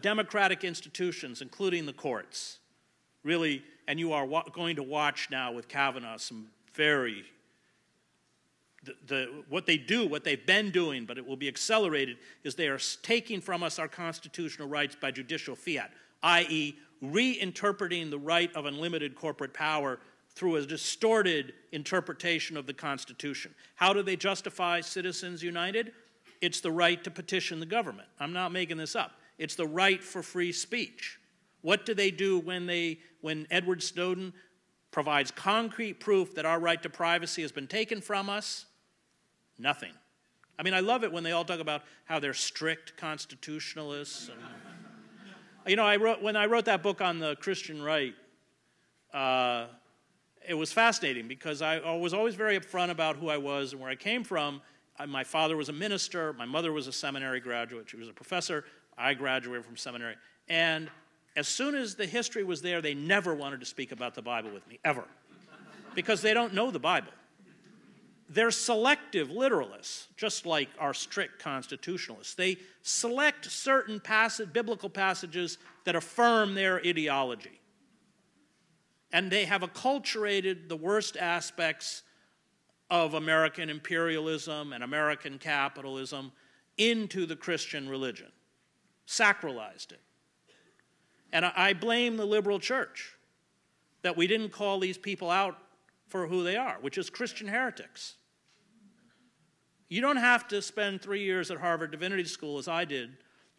democratic institutions, including the courts, really, and you are going to watch now with Kavanaugh some very, what they do, what they've been doing, but it will be accelerated, is they are taking from us our constitutional rights by judicial fiat, i.e. reinterpreting the right of unlimited corporate power through a distorted interpretation of the Constitution. How do they justify Citizens United? It's the right to petition the government. I'm not making this up. It's the right for free speech. What do they do when Edward Snowden provides concrete proof that our right to privacy has been taken from us? Nothing. I mean, I love it when they all talk about how they're strict constitutionalists. And, you know, when I wrote that book on the Christian right, it was fascinating because I was always very upfront about who I was and where I came from. My father was a minister. My mother was a seminary graduate. She was a professor. I graduated from seminary. And as soon as the history was there, they never wanted to speak about the Bible with me, ever, because they don't know the Bible. They're selective literalists, just like our strict constitutionalists. They select certain biblical passages that affirm their ideology. And they have acculturated the worst aspects of American imperialism and American capitalism into the Christian religion, sacralized it. And I blame the liberal church that we didn't call these people out for who they are, which is Christian heretics. You don't have to spend 3 years at Harvard Divinity School, as I did,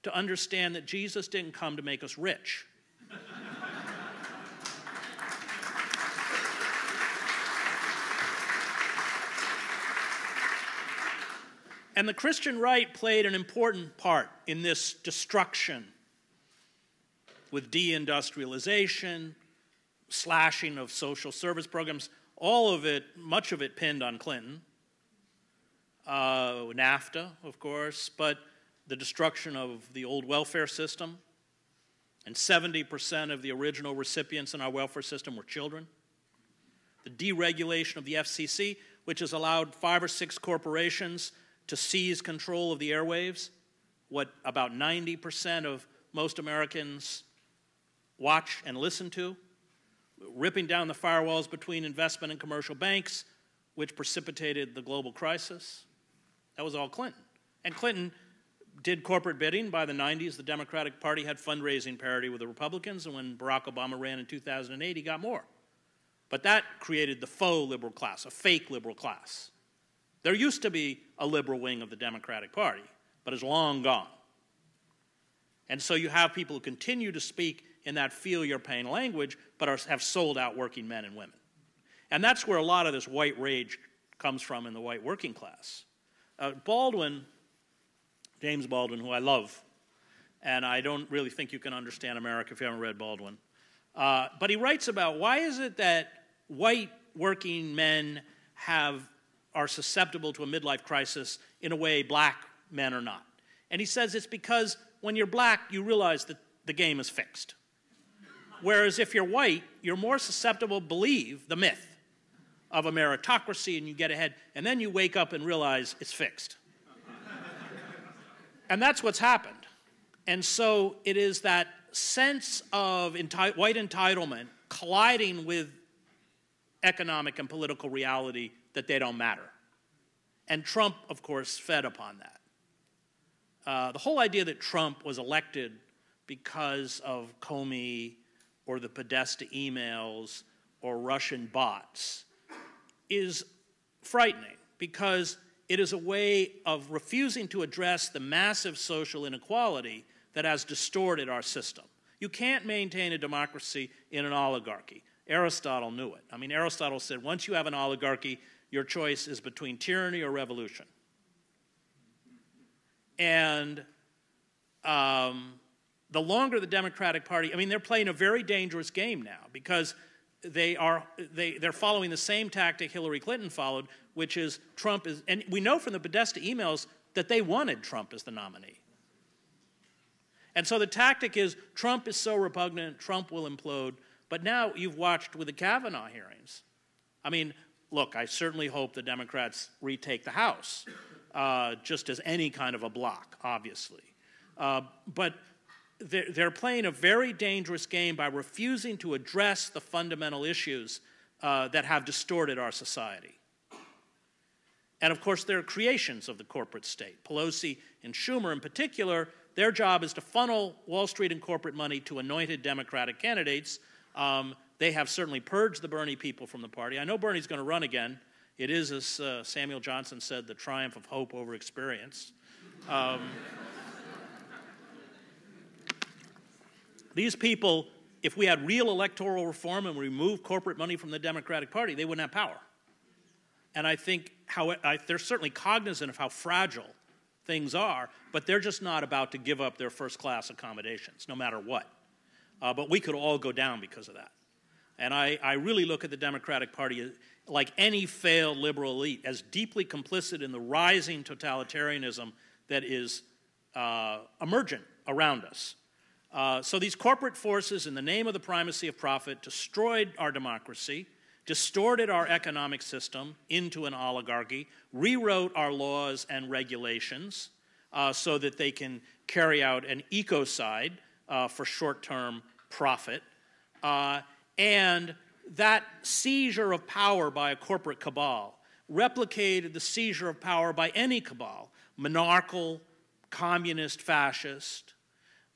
to understand that Jesus didn't come to make us rich. And the Christian right played an important part in this destruction with deindustrialization, slashing of social service programs, all of it, much of it pinned on Clinton. NAFTA, of course, but the destruction of the old welfare system. And 70% of the original recipients in our welfare system were children. the deregulation of the FCC, which has allowed 5 or 6 corporations to seize control of the airwaves, what about 90% of most Americans watch and listen to, ripping down the firewalls between investment and commercial banks, which precipitated the global crisis. That was all Clinton. And Clinton did corporate bidding. By the 90s, the Democratic Party had fundraising parity with the Republicans, and when Barack Obama ran in 2008, he got more. But that created the faux liberal class, a fake liberal class. There used to be a liberal wing of the Democratic Party, but it's long gone. And so you have people who continue to speak in that feel your pain language, but have sold out working men and women. And that's where a lot of this white rage comes from in the white working class. Baldwin, James Baldwin, who I love, and I don't really think you can understand America if you haven't read Baldwin, but he writes about why is it that white working men are susceptible to a midlife crisis in a way black men are not. And he says it's because when you're black, you realize that the game is fixed. Whereas if you're white, you're more susceptible to believe the myth of a meritocracy and you get ahead, and then you wake up and realize it's fixed. And that's what's happened. And so it is that sense of white entitlement colliding with economic and political reality that they don't matter. And Trump, of course, fed upon that. The whole idea that Trump was elected because of Comey or the Podesta emails or Russian bots is frightening because it is a way of refusing to address the massive social inequality that has distorted our system. You can't maintain a democracy in an oligarchy. Aristotle knew it. I mean, Aristotle said once you have an oligarchy, your choice is between tyranny or revolution. And the longer the Democratic Party, I mean, they're playing a very dangerous game now because they're following the same tactic Hillary Clinton followed, which is Trump is, and we know from the Podesta emails that they wanted Trump as the nominee. And so the tactic is Trump is so repugnant, Trump will implode. But now you've watched with the Kavanaugh hearings. I mean, look, I certainly hope the Democrats retake the House, just as any kind of a bloc, obviously. But they're playing a very dangerous game by refusing to address the fundamental issues that have distorted our society. And of course, they're creations of the corporate state. Pelosi and Schumer in particular, their job is to funnel Wall Street and corporate money to anointed Democratic candidates. They have certainly purged the Bernie people from the party. I know Bernie's going to run again. It is, as Samuel Johnson said, the triumph of hope over experience. These people, if we had real electoral reform and removed corporate money from the Democratic Party, they wouldn't have power. And I think they're certainly cognizant of how fragile things are, but they're just not about to give up their first-class accommodations, no matter what. But we could all go down because of that. And I really look at the Democratic Party, like any failed liberal elite, as deeply complicit in the rising totalitarianism that is emergent around us. So these corporate forces, in the name of the primacy of profit, destroyed our democracy, distorted our economic system into an oligarchy, rewrote our laws and regulations so that they can carry out an ecocide for short-term profit. And that seizure of power by a corporate cabal replicated the seizure of power by any cabal, monarchical, communist, fascist,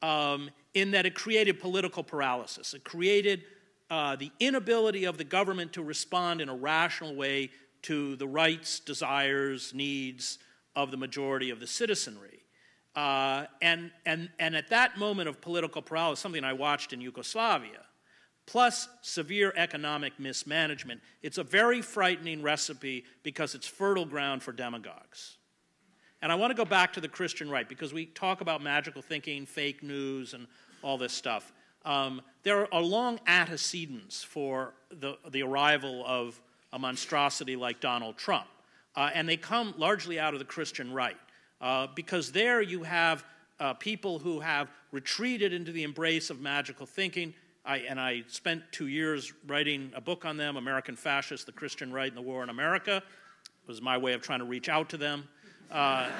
in that it created political paralysis. It created the inability of the government to respond in a rational way to the rights, desires, needs of the majority of the citizenry. And at that moment of political paralysis, something I watched in Yugoslavia, plus severe economic mismanagement, it's a very frightening recipe because it's fertile ground for demagogues. And I want to go back to the Christian right because we talk about magical thinking, fake news, and all this stuff. There are long antecedents for the arrival of a monstrosity like Donald Trump. And they come largely out of the Christian right. Because there you have people who have retreated into the embrace of magical thinking. I spent 2 years writing a book on them, American Fascists, the Christian Right and the War in America. It was my way of trying to reach out to them. I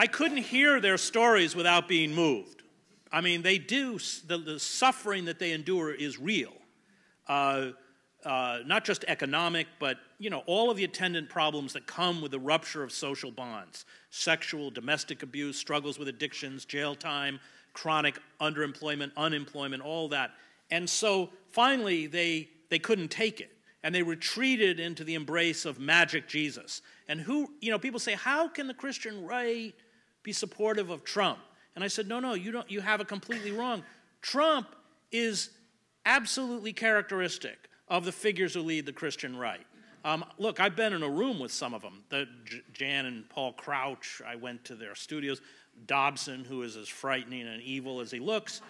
couldn't hear their stories without being moved. I mean, they do, the suffering that they endure is real. Not just economic, but, you know, all of the attendant problems that come with the rupture of social bonds. Sexual, domestic abuse, struggles with addictions, jail time, chronic underemployment, unemployment, all that. And so finally they couldn't take it. And they retreated into the embrace of magic Jesus. And people say, how can the Christian right be supportive of Trump? And I said, no, you have it completely wrong. Trump is absolutely characteristic of the figures who lead the Christian right. Look, I've been in a room with some of them. Jan and Paul Crouch, I went to their studios. Dobson, who is as frightening and evil as he looks.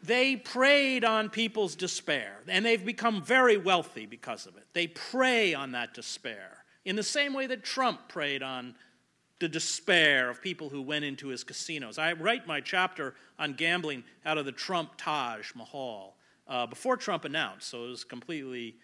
They preyed on people's despair, and they've become very wealthy because of it. They prey on that despair in the same way that Trump preyed on the despair of people who went into his casinos. I write my chapter on gambling out of the Trump Taj Mahal before Trump announced, so it was completely...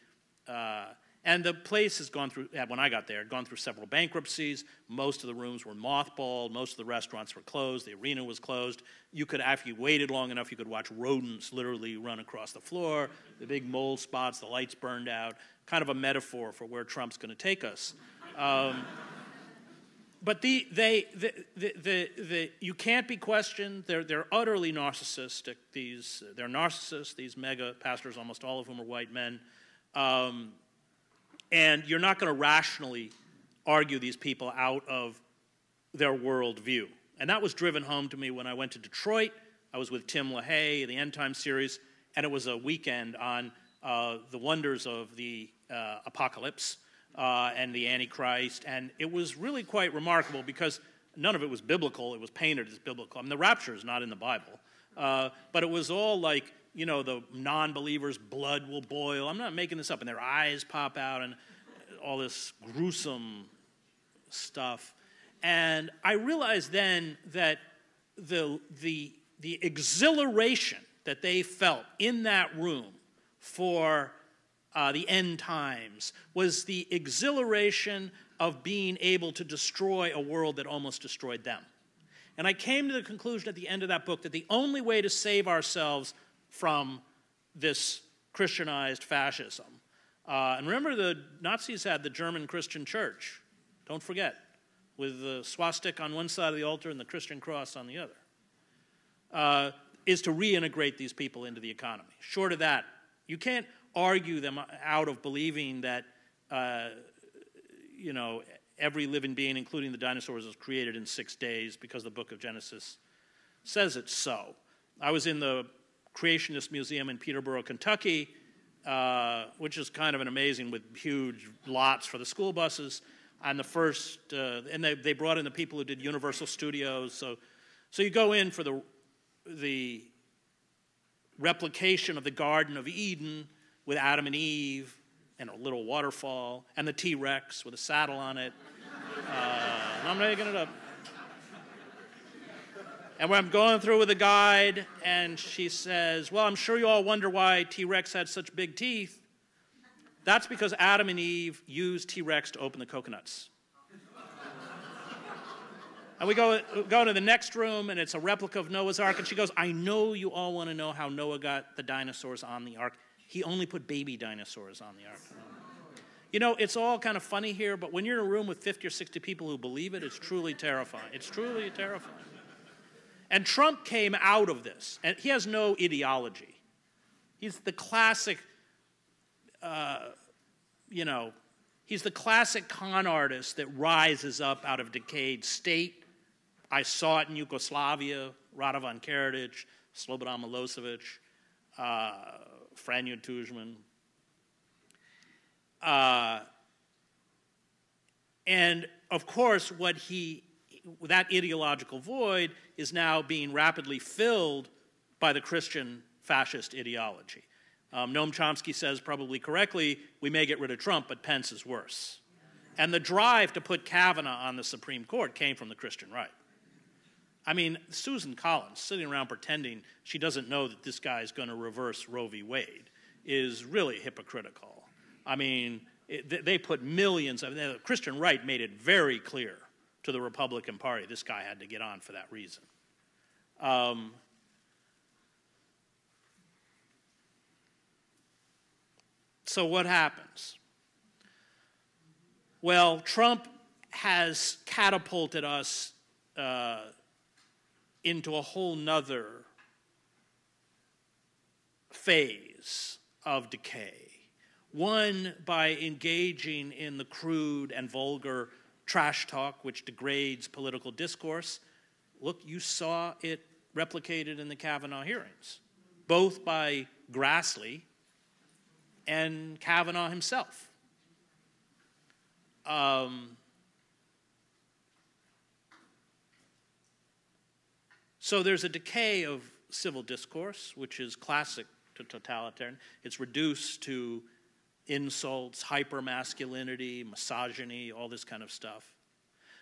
and the place has gone through, when I got there, had gone through several bankruptcies. Most of the rooms were mothballed. Most of the restaurants were closed. The arena was closed. You could, after you waited long enough, you could watch rodents literally run across the floor, the big mold spots, the lights burned out, kind of a metaphor for where Trump's going to take us. But you can't be questioned. They're utterly narcissistic. They're narcissists, these mega pastors, almost all of whom are white men. And you're not going to rationally argue these people out of their worldview. And that was driven home to me when I went to Detroit. I was with Tim LaHaye, the End Time series, and it was a weekend on the wonders of the apocalypse and the Antichrist. And it was really quite remarkable because none of it was biblical. It was painted as biblical. I mean, the rapture is not in the Bible. But it was all like, you know, the non-believers' blood will boil. I'm not making this up. And their eyes pop out and all this gruesome stuff. And I realized then that the exhilaration that they felt in that room for the end times was the exhilaration of being able to destroy a world that almost destroyed them. And I came to the conclusion at the end of that book that the only way to save ourselves from this Christianized fascism, and remember the Nazis had the German Christian church, don't forget, with the swastika on one side of the altar and the Christian cross on the other, is to reintegrate these people into the economy. Short of that, you can't argue them out of believing that, you know, every living being, including the dinosaurs, was created in 6 days because the book of Genesis says it's so. I was in the Creationist Museum in Peterborough, Kentucky, which is kind of an amazing, with huge lots for the school buses. And the first, and they brought in the people who did Universal Studios. So you go in for the replication of the Garden of Eden with Adam and Eve and a little waterfall and the T-Rex with a saddle on it. And I'm making it up. And when I'm going through with a guide, and she says, well, I'm sure you all wonder why T-Rex had such big teeth. That's because Adam and Eve used T-Rex to open the coconuts. And we go to the next room, and it's a replica of Noah's Ark, and she goes, I know you all want to know how Noah got the dinosaurs on the Ark. He only put baby dinosaurs on the Ark. You know, it's all kind of funny here, but when you're in a room with 50 or 60 people who believe it, it's truly terrifying. It's truly terrifying. And Trump came out of this, and he has no ideology. He's the classic, he's the classic con artist that rises up out of decayed state. I saw it in Yugoslavia, Radovan Karadzic, Slobodan Milosevic, Franjo Tuđman. And of course, that ideological void is now being rapidly filled by the Christian fascist ideology. Noam Chomsky says, probably correctly, we may get rid of Trump, but Pence is worse. And the drive to put Kavanaugh on the Supreme Court came from the Christian right. I mean, Susan Collins, sitting around pretending she doesn't know that this guy is going to reverse Roe v. Wade, is really hypocritical. I mean, they put millions of, the Christian right made it very clear to the Republican Party this guy had to get on for that reason. So what happens? Well, Trump has catapulted us into a whole nother phase of decay. One, by engaging in the crude and vulgar trash talk which degrades political discourse. Look, you saw it replicated in the Kavanaugh hearings, both by Grassley and Kavanaugh himself. So there's a decay of civil discourse, which is classic to totalitarian. It's reduced to insults, hypermasculinity, misogyny, all this kind of stuff.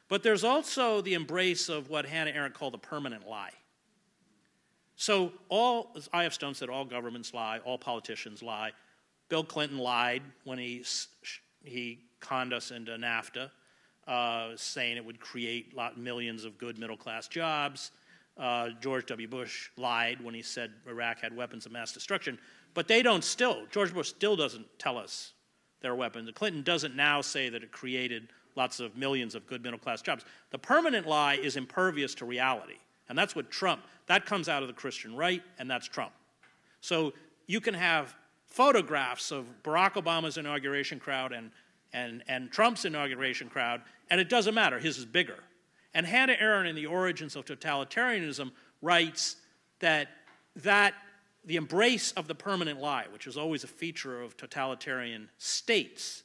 But there's also the embrace of what Hannah Arendt called a permanent lie. So as I.F. Stone said, all governments lie, all politicians lie. Bill Clinton lied when he conned us into NAFTA, saying it would create millions of good middle-class jobs. George W. Bush lied when he said Iraq had weapons of mass destruction. But George Bush still doesn't tell us there are weapons. Clinton doesn't now say that it created lots of millions of good middle-class jobs. The permanent lie is impervious to reality. And that's what that comes out of the Christian right, and that's Trump. So you can have photographs of Barack Obama's inauguration crowd and Trump's inauguration crowd, and it doesn't matter. His is bigger. And Hannah Arendt in The Origins of Totalitarianism writes that the embrace of the permanent lie, which is always a feature of totalitarian states,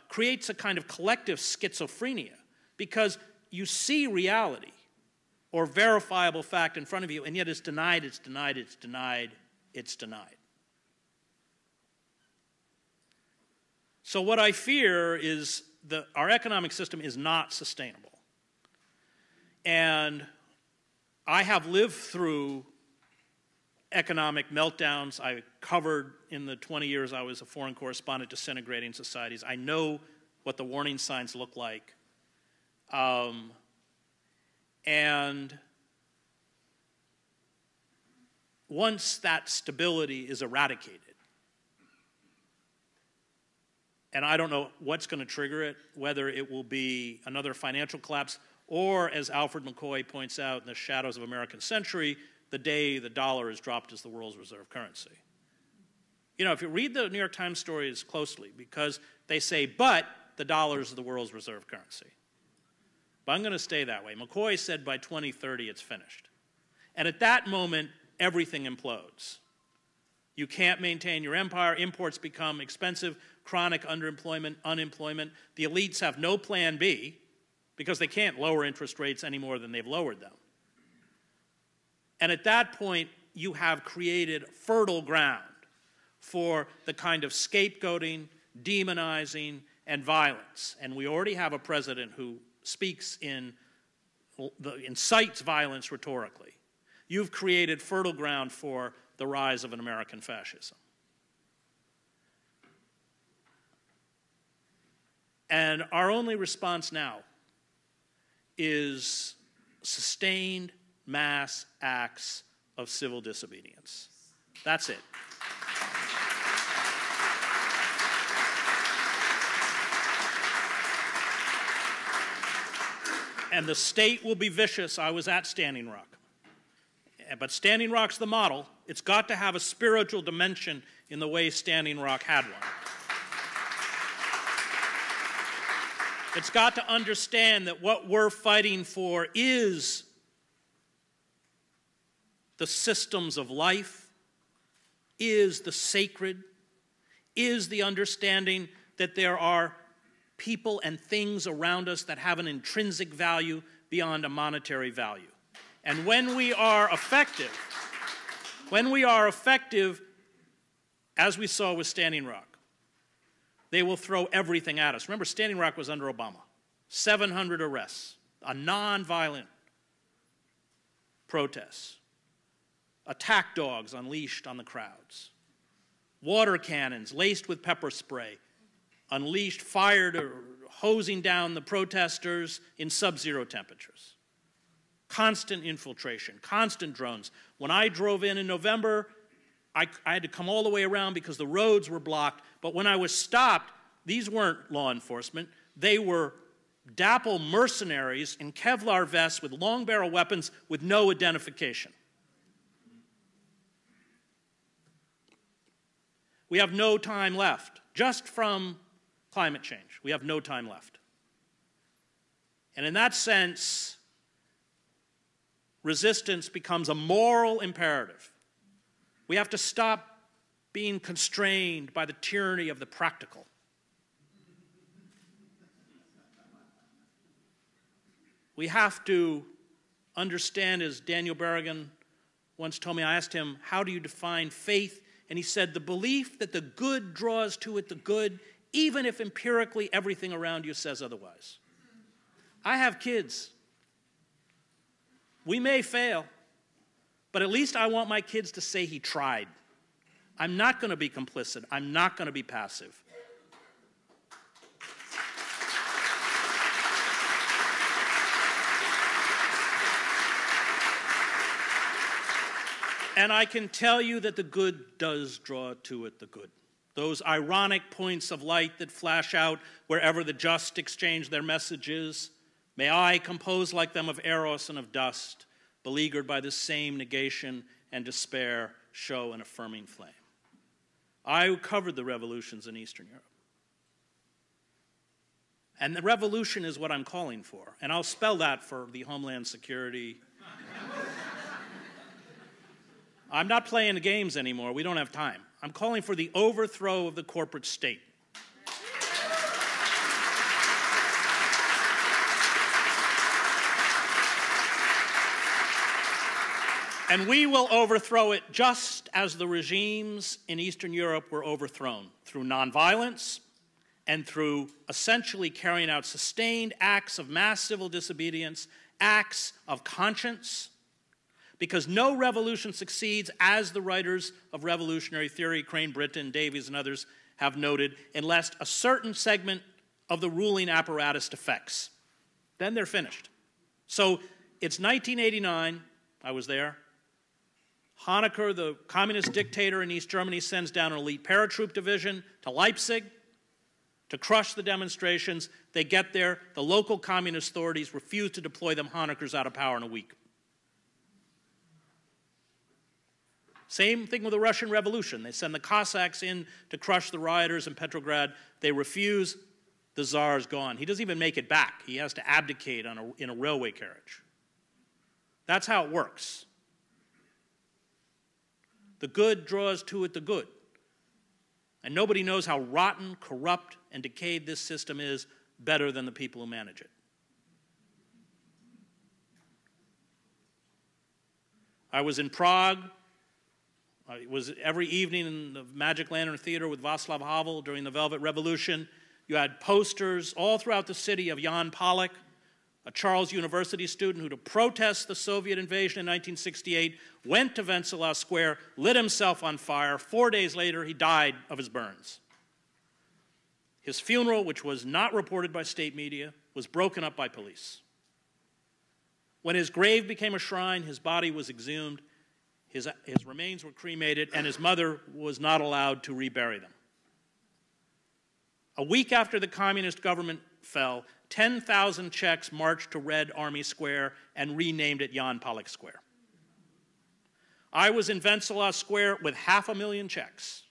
creates a kind of collective schizophrenia, because you see reality or verifiable fact in front of you, and yet it's denied, it's denied, it's denied, it's denied. So what I fear is that our economic system is not sustainable. And I have lived through economic meltdowns. I covered in the 20 years I was a foreign correspondent disintegrating societies. I know what the warning signs look like. And once that stability is eradicated, and I don't know what's going to trigger it, whether it will be another financial collapse, or, as Alfred McCoy points out in The Shadows of American Century, the day the dollar is dropped as the world's reserve currency. You know, if you read the New York Times stories closely, because they say, but the dollar is the world's reserve currency. But I'm going to stay that way. McCoy said by 2030 it's finished. And at that moment, everything implodes. You can't maintain your empire. Imports become expensive. Chronic underemployment, unemployment. The elites have no plan B, because they can't lower interest rates any more than they've lowered them. And at that point, you have created fertile ground for the kind of scapegoating, demonizing, and violence. And we already have a president who incites violence rhetorically. You've created fertile ground for the rise of an American fascism. And our only response now is sustained mass acts of civil disobedience. That's it. And the state will be vicious. I was at Standing Rock. But Standing Rock's the model. It's got to have a spiritual dimension in the way Standing Rock had one. It's got to understand that what we're fighting for is the systems of life, is the sacred, is the understanding that there are people and things around us that have an intrinsic value beyond a monetary value. And when we are effective, as we saw with Standing Rock, they will throw everything at us. Remember, Standing Rock was under Obama. 700 arrests, a nonviolent protests. Attack dogs unleashed on the crowds. Water cannons laced with pepper spray unleashed, fired, or hosing down the protesters in sub-zero temperatures. Constant infiltration, constant drones. When I drove in November, I had to come all the way around because the roads were blocked. But when I was stopped, these weren't law enforcement. They were dapple mercenaries in Kevlar vests with long-barrel weapons with no identification. We have no time left, just from climate change. We have no time left. And in that sense, resistance becomes a moral imperative. We have to stop being constrained by the tyranny of the practical. We have to understand, as Daniel Berrigan once told me, I asked him, how do you define faith? And he said, the belief that the good draws to it the good, even if empirically everything around you says otherwise. I have kids. We may fail, but at least I want my kids to say he tried. I'm not going to be complicit. I'm not going to be passive. And I can tell you that the good does draw to it the good. Those ironic points of light that flash out wherever the just exchange their messages. May I compose like them of eros and of dust, beleaguered by the same negation and despair, show an affirming flame. I covered the revolutions in Eastern Europe. And the revolution is what I'm calling for. And I'll spell that for the Homeland Security. I'm not playing the games anymore. We don't have time. I'm calling for the overthrow of the corporate state. And we will overthrow it just as the regimes in Eastern Europe were overthrown, through nonviolence and through essentially carrying out sustained acts of mass civil disobedience, acts of conscience, because no revolution succeeds, as the writers of revolutionary theory, Crane Britton, Davies, and others have noted, unless a certain segment of the ruling apparatus defects. Then they're finished. So it's 1989, I was there. Honecker, the communist dictator in East Germany, sends down an elite paratroop division to Leipzig to crush the demonstrations. They get there. The local communist authorities refuse to deploy them. Honecker's out of power in a week. Same thing with the Russian Revolution. They send the Cossacks in to crush the rioters in Petrograd. They refuse. The Tsar's gone. He doesn't even make it back. He has to abdicate in a railway carriage. That's how it works. The good draws to it the good. And nobody knows how rotten, corrupt, and decayed this system is better than the people who manage it. I was in Prague. It was every evening in the Magic Lantern Theater with Václav Havel during the Velvet Revolution. You had posters all throughout the city of Jan Pollock, a Charles University student who, to protest the Soviet invasion in 1968, went to Wenceslas Square, lit himself on fire. 4 days later, he died of his burns. His funeral, which was not reported by state media, was broken up by police. When his grave became a shrine, his body was exhumed, his remains were cremated, and his mother was not allowed to rebury them. A week after the communist government fell, 10,000 Czechs marched to Red Army Square and renamed it Jan Pollock Square. I was in Wenceslas Square with 500,000 Czechs.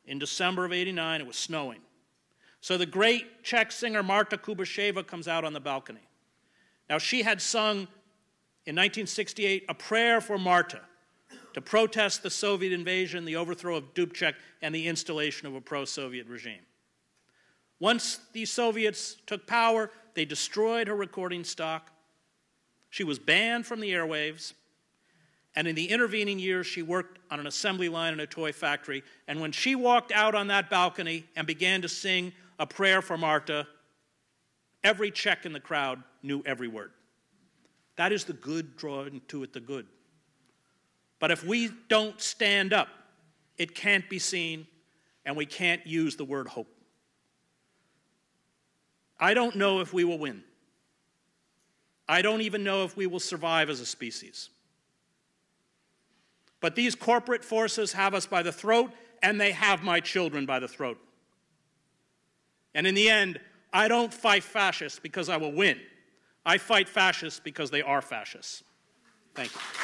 In December of '89, it was snowing. So the great Czech singer Marta Kubasheva comes out on the balcony. Now, she had sung in 1968 a prayer for Marta to protest the Soviet invasion, the overthrow of Dubček, and the installation of a pro-Soviet regime. Once the Soviets took power, they destroyed her recording stock. She was banned from the airwaves. And in the intervening years, she worked on an assembly line in a toy factory. And when she walked out on that balcony and began to sing a prayer for Marta, every Czech in the crowd knew every word. That is the good drawing to it the good. But if we don't stand up, it can't be seen, and we can't use the word hope. I don't know if we will win. I don't even know if we will survive as a species. But these corporate forces have us by the throat, and they have my children by the throat. And in the end, I don't fight fascists because I will win. I fight fascists because they are fascists. Thank you.